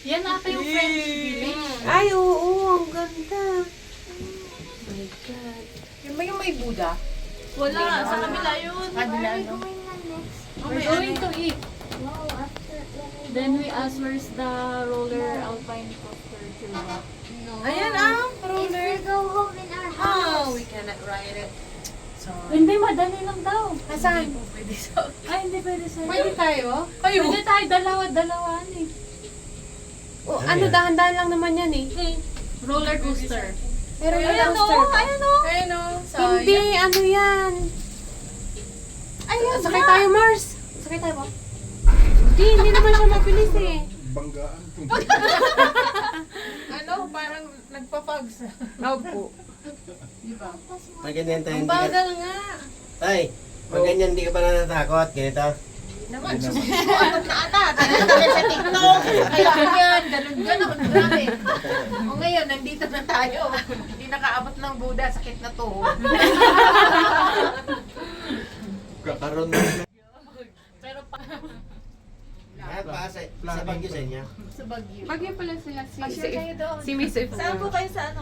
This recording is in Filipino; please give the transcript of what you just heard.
Yan ata yung French village. Ay, oo, ang ganda. My God. Yung ba yung may Buddha? Wala, sa kabila yun. Kabila, Where are we no? going na next? We're going to eat. Wow, after when we Then go- we ask where's the roller alpine coaster to walk. Ayan ah, If roller. we go home in our Oh, house. we cannot ride it. So, Hindi, madali lang daw. asan? Ay, hindi pwede sa'yo. Pwede tayo? Kayo? Pwede tayo, dalawa-dalawaan eh. Oh, ano, dahan-dahan lang naman yan eh. Roller coaster. Pero yung Ayan o, coaster. ayan o. Ayun o. Hindi, ano yan? Ayan Sakay na. tayo, Mars. Sakay tayo ba? Hindi naman siya mabilis eh. Banggaan. Ano? Parang nagpapags. Opo. Diba? Pag ganyan tayo, Ang hindi ka... bagal nga. Tay, pag ganyan hindi ka pa natatakot, ganito. Naman, sumagot na ata. Tayo sa TikTok. Kaya ganyan, ganun. Grabe. O ngayon, nandito na tayo. Hindi nakaabot ng Buddha. Sakit na to. Kakaroon na. Pero pa. Lahat pa sa Baguio sa inyo. Sa Baguio. Bagyo pala sila. Pag-share kayo doon. Si Miss If. Saan po kayo sa ano?